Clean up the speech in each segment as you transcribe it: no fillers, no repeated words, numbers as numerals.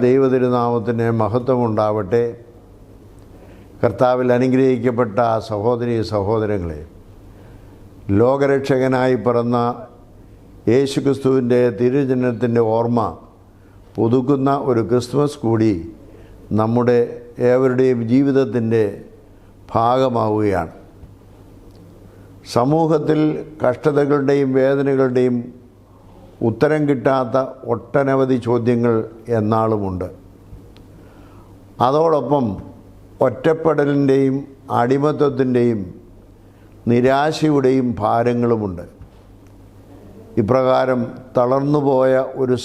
ദൈവതിരുനാമത്തിന് മഹത്വമുണ്ടാവട്ടെ. കർത്താവിൽ അനുഗ്രഹിക്കപ്പെട്ട സഹോദരീ സഹോദരങ്ങളെ, ലോകരക്ഷകനായി പിറന്ന യേശുക്രിസ്തുവിൻ്റെ തിരുജനനത്തിൻ്റെ ഓർമ്മ പുതുക്കുന്ന ഒരു ക്രിസ്മസ് കൂടി നമ്മുടെ ഏവരുടെയും ജീവിതത്തിൻ്റെ ഭാഗമാവുകയാണ്. സമൂഹത്തിൽ കഷ്ടതകളുടെയും വേദനകളുടെയും ഉത്തരം കിട്ടാത്ത ഒട്ടനവധി ചോദ്യങ്ങൾ എന്നാളുമുണ്ട്. അതോടൊപ്പം ഒറ്റപ്പെടലിൻ്റെയും അടിമത്വത്തിൻ്റെയും നിരാശയുടെയും ഭാരങ്ങളുമുണ്ട്. ഇപ്രകാരം തളർന്നുപോയ ഒരു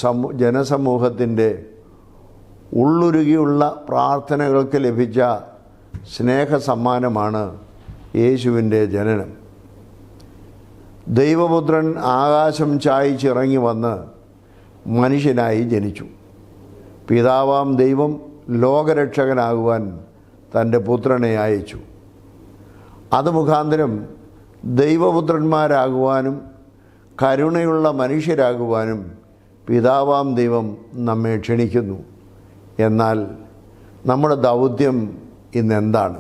ജനസമൂഹത്തിൻ്റെ ഉള്ളുരുകിയുള്ള പ്രാർത്ഥനകൾക്ക് ലഭിച്ച സ്നേഹസമ്മാനമാണ് യേശുവിൻ്റെ ജനനം. ദൈവപുത്രൻ ആകാശം ചായ്ച്ചിറങ്ങി വന്ന് മനുഷ്യനായി ജനിച്ചു. പിതാവാം ദൈവം ലോകരക്ഷകനാകുവാൻ തൻ്റെ പുത്രനെ അയച്ചു. അത് മുഖാന്തരം ദൈവപുത്രന്മാരാകുവാനും കരുണയുള്ള മനുഷ്യരാകുവാനും പിതാവാം ദൈവം നമ്മെ ക്ഷണിക്കുന്നു. എന്നാൽ നമ്മുടെ ദൗത്യം ഇന്നെന്താണ്?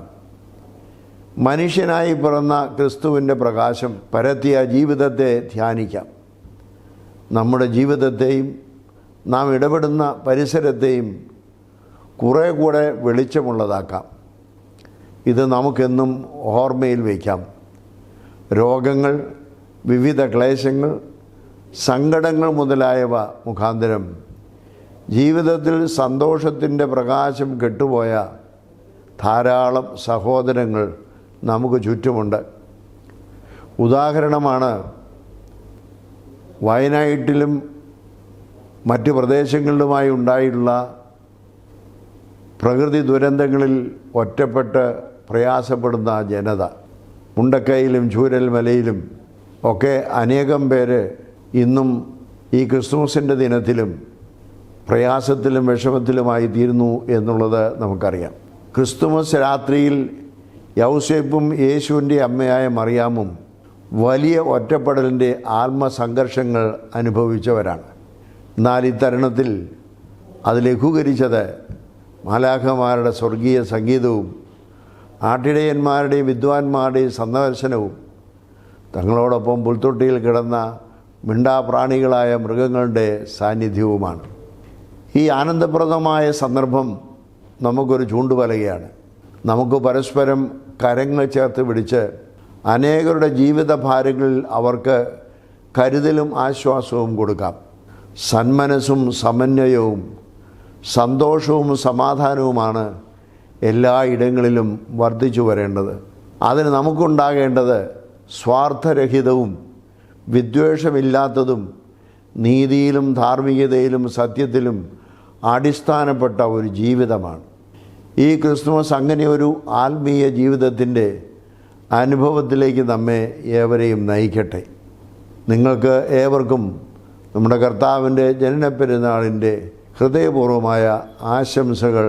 മനുഷ്യനായി പിറന്ന ക്രിസ്തുവിൻ്റെ പ്രകാശം പരത്തിയ ജീവിതത്തെ ധ്യാനിക്കാം. നമ്മുടെ ജീവിതത്തെയും നാം ഇടപെടുന്ന പരിസരത്തെയും കുറേ കൂടെ വെളിച്ചമുള്ളതാക്കാം. ഇത് നമുക്കെന്നും ഓർമ്മയിൽ വയ്ക്കാം. രോഗങ്ങൾ, വിവിധ ക്ലേശങ്ങൾ, സങ്കടങ്ങൾ മുതലായവ മുഖാന്തരം ജീവിതത്തിൽ സന്തോഷത്തിൻ്റെ പ്രകാശം കെട്ടുപോയ ധാരാളം സഹോദരങ്ങൾ നമുക്ക് ചുറ്റുമുണ്ട്. ഉദാഹരണമാണ് വയനാട്ടിലും മറ്റ് പ്രദേശങ്ങളിലുമായി ഉണ്ടായിട്ടുള്ള പ്രകൃതി ദുരന്തങ്ങളിൽ ഒറ്റപ്പെട്ട് പ്രയാസപ്പെടുന്ന ജനത. മുണ്ടക്കയിലും ചൂരൽമലയിലും ഒക്കെ അനേകം പേര് ഇന്നും ഈ ക്രിസ്മസിൻ്റെ ദിനത്തിലും പ്രയാസത്തിലും വിഷമത്തിലുമായി തീരുന്നു എന്നുള്ളത് നമുക്കറിയാം. ക്രിസ്തുമസ് രാത്രിയിൽ യൗസേപ്പും യേശുവിൻ്റെ അമ്മയായ മറിയാമും വലിയ ഒറ്റപ്പെടലിൻ്റെ ആത്മസംഘർഷങ്ങൾ അനുഭവിച്ചവരാണ്. എന്നാൽ ഇത്തരുണത്തിൽ അത് ലഘൂകരിച്ചത് മാലാഖമാരുടെ സ്വർഗീയ സംഗീതവും ആട്ടിടയന്മാരുടെയും വിദ്വാൻമാരുടെയും സന്ദർശനവും തങ്ങളോടൊപ്പം പുൽത്തൊട്ടിയിൽ കിടന്ന മിണ്ടാപ്രാണികളായ മൃഗങ്ങളുടെ സാന്നിധ്യവുമാണ്. ഈ ആനന്ദപ്രദമായ സന്ദർഭം നമുക്കൊരു ചൂണ്ടുപലകയാണ്. നമുക്ക് പരസ്പരം കരങ്ങൾ ചേർത്ത് പിടിച്ച് അനേകരുടെ ജീവിതഭാരങ്ങളിൽ അവർക്ക് കരുതലും ആശ്വാസവും കൊടുക്കാം. സന്മനസ്സും സമന്വയവും സന്തോഷവും സമാധാനവുമാണ് എല്ലാ ഇടങ്ങളിലും വർദ്ധിച്ചു വരേണ്ടത്. അതിന് നമുക്കുണ്ടാകേണ്ടത് സ്വാർത്ഥരഹിതവും വിദ്വേഷമില്ലാത്തതും നീതിയിലും ധാർമ്മികതയിലും സത്യത്തിലും അടിസ്ഥാനപ്പെട്ട ഒരു ജീവിതമാണ്. ഈ ക്രിസ്തുമസ് അങ്ങനെ ഒരു ആത്മീയ ജീവിതത്തിൻ്റെ അനുഭവത്തിലേക്ക് നമ്മെ ഏവരെയും നയിക്കട്ടെ. നിങ്ങൾക്ക് ഏവർക്കും നമ്മുടെ കർത്താവിൻ്റെ ജനനപ്പെരുന്നാളിൻ്റെ ഹൃദയപൂർവമായ ആശംസകൾ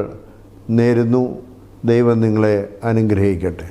നേരുന്നു. ദൈവം നിങ്ങളെ അനുഗ്രഹിക്കട്ടെ.